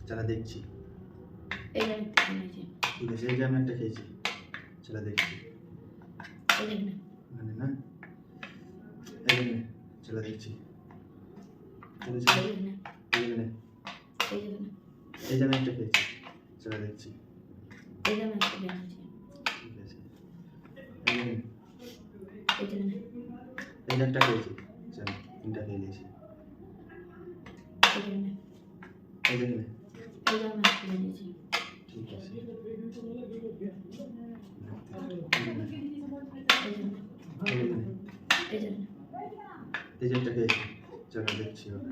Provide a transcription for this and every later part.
চলা দেখছি। এই যে একটা খেয়েছি। ঠিক আছে, এই যে আমি একটা খেয়েছি, চলা দেখছি। এই যে না মানে না, এই যে চলা দেখছি। চলে এই চলে, যে না এই যে এই যে না এই যে আমি একটা খেয়েছি, চলা দেখছি। এই যে একটা খেয়েছি। ঠিক আছে, এই যে এই যে না এই যে একটা খেয়েছি, চলো 3টা খেয়ে নিয়েছি। এই যে না এই যে এই যে একটা খেয়েছি। ঠিক আছে, এই যে না এই যে না এই যে একটা খেয়েছি, চলো দেখছি ওটা।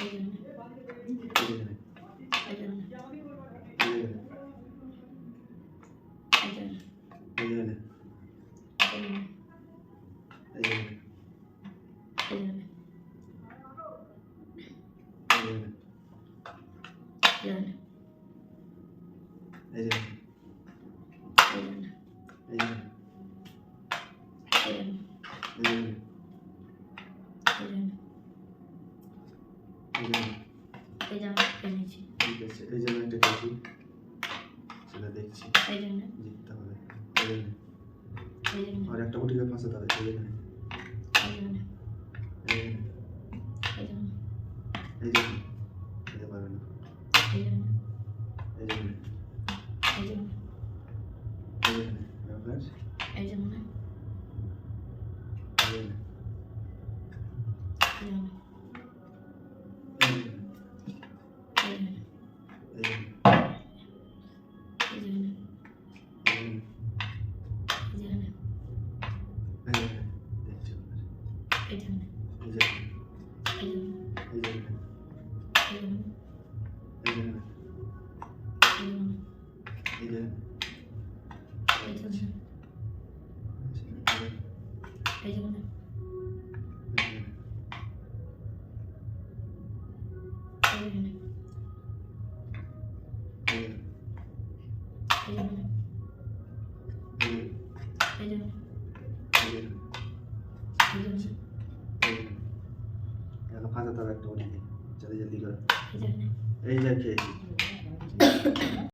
এই যে না এই যে এই যে না এই যে এই যে না এই যে এই যে এই যে না এই যে এই যে না এই যে এই যে না এই যে এই যে না এই যে এই যে একটা খেয়েছি। ঠিক আছে, এই যে আমি একটা খেয়েছি, সেটা দেখছি। এই যে না জিততে হবে। এই যে এই যে না আর একটা গুটিকে ফাঁসাতে হবে। এই যে এই যে না এই যে এই যে না এই যে খেতে পারবে না। এই যে না এই যে এই যে না এই যে ব্যাপার, এই যে না এই যে এই যে না এই যে এই যে না এই যে এই যে না এই যে এই যে না এই যে দেখছি ব্যাপার। এই যে না এই যে এই যে না এই যে এই যে না এই যে এই যে না এই যে এই যে না এই যে না এই যে না ফাঁসাতে হবে একটা গুটিকে। জলদি জলদি করো। এই যে না এই যে খেয়েছি।